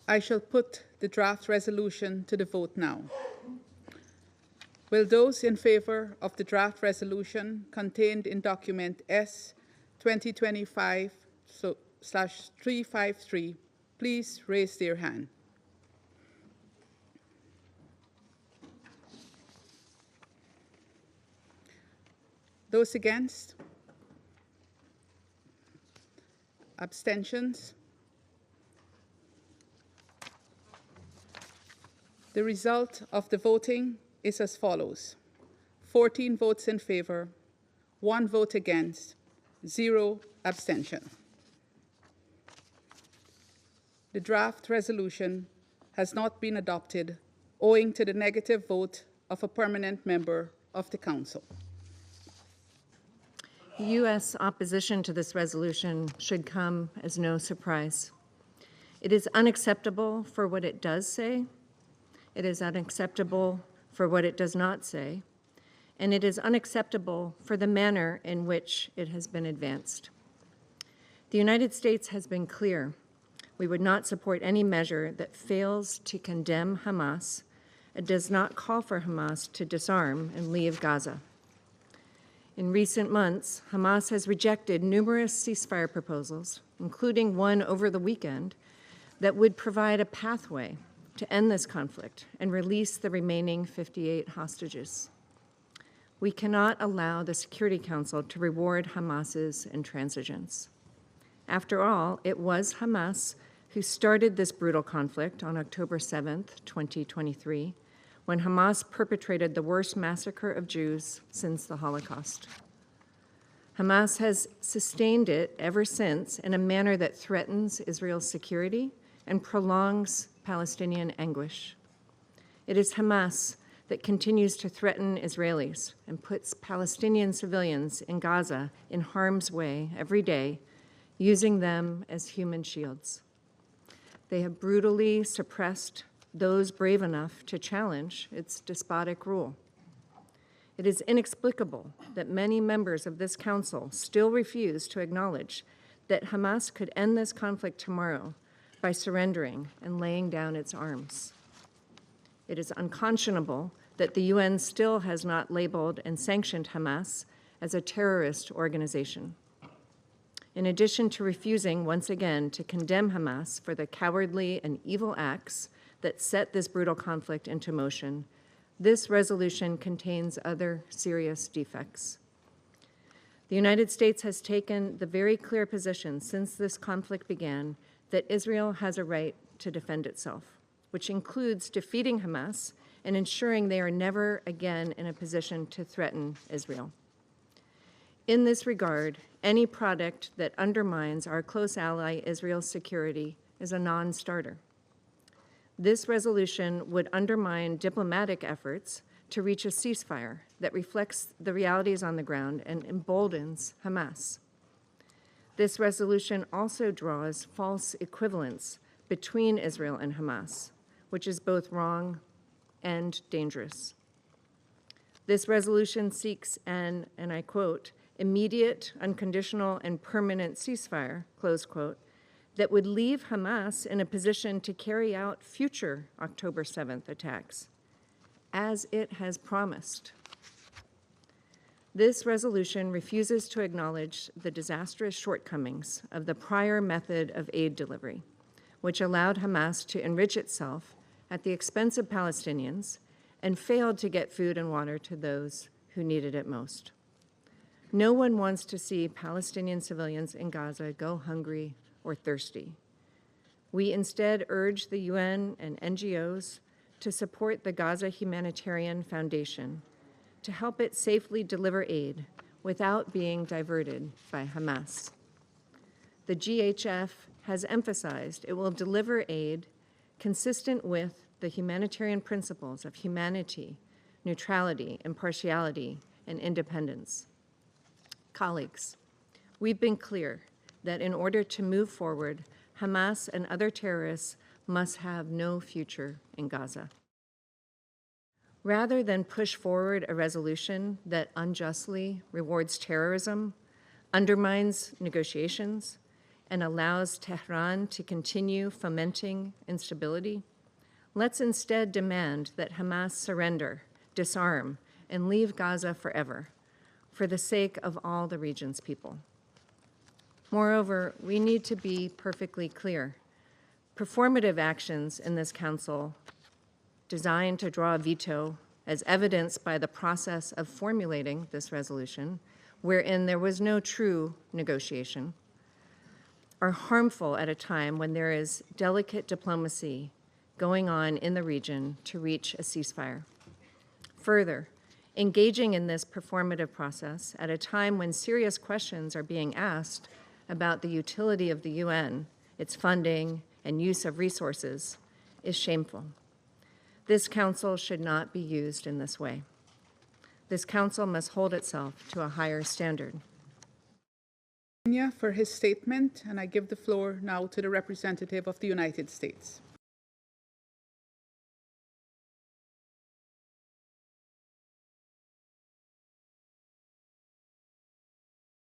I shall put the draft resolution to the vote now. Will those in favor of the draft resolution contained in document S 2025/353 please raise their hand? Those against? Abstentions? The result of the voting is as follows: 14 votes in favor, 1 vote against, 0 abstention. The draft resolution has not been adopted owing to the negative vote of a permanent member of the Council. U.S. opposition to this resolution should come as no surprise. It is unacceptable for what it does say. It is unacceptable for what it does not say. And it is unacceptable for the manner in which it has been advanced. The United States has been clear. We would not support any measure that fails to condemn Hamas and does not call for Hamas to disarm and leave Gaza. In recent months, Hamas has rejected numerous ceasefire proposals, including one over the weekend, that would provide a pathway to end this conflict and release the remaining 58 hostages. We cannot allow the Security Council to reward Hamas's intransigence. After all, it was Hamas who started this brutal conflict on October 7th, 2023, when Hamas perpetrated the worst massacre of Jews since the Holocaust. Hamas has sustained it ever since in a manner that threatens Israel's security and prolongs Palestinian anguish. It is Hamas that continues to threaten Israelis and puts Palestinian civilians in Gaza in harm's way every day, using them as human shields. They have brutally suppressed those brave enough to challenge its despotic rule. It is inexplicable that many members of this council still refuse to acknowledge that Hamas could end this conflict tomorrow by surrendering and laying down its arms. It is unconscionable that the UN still has not labeled and sanctioned Hamas as a terrorist organization. In addition to refusing once again to condemn Hamas for the cowardly and evil acts that set this brutal conflict into motion, this resolution contains other serious defects. The United States has taken the very clear position since this conflict began that Israel has a right to defend itself, which includes defeating Hamas and ensuring they are never again in a position to threaten Israel. In this regard, any product that undermines our close ally Israel's security is a non-starter. This resolution would undermine diplomatic efforts to reach a ceasefire that reflects the realities on the ground and emboldens Hamas. This resolution also draws false equivalence between Israel and Hamas, which is both wrong and dangerous. This resolution seeks an, and I quote, immediate, unconditional, and permanent ceasefire, close quote, that would leave Hamas in a position to carry out future October 7th attacks, as it has promised. This resolution refuses to acknowledge the disastrous shortcomings of the prior method of aid delivery, which allowed Hamas to enrich itself at the expense of Palestinians and failed to get food and water to those who needed it most. No one wants to see Palestinian civilians in Gaza go hungry or thirsty. We instead urge the UN and NGOs to support the Gaza Humanitarian Foundation to help it safely deliver aid without being diverted by Hamas. The GHF has emphasized it will deliver aid consistent with the humanitarian principles of humanity, neutrality, impartiality, and independence. Colleagues, we've been clear that in order to move forward, Hamas and other terrorists must have no future in Gaza. Rather than push forward a resolution that unjustly rewards terrorism, undermines negotiations, and allows Tehran to continue fomenting instability, let's instead demand that Hamas surrender, disarm, and leave Gaza forever, for the sake of all the region's people. Moreover, we need to be perfectly clear. Performative actions in this Council designed to draw a veto, as evidenced by the process of formulating this resolution, wherein there was no true negotiation, are harmful at a time when there is delicate diplomacy going on in the region to reach a ceasefire. Further, engaging in this performative process at a time when serious questions are being asked about the utility of the UN, its funding, and use of resources is shameful. This Council should not be used in this way. This Council must hold itself to a higher standard. For his statement, and I give the floor now to the representative of the United States.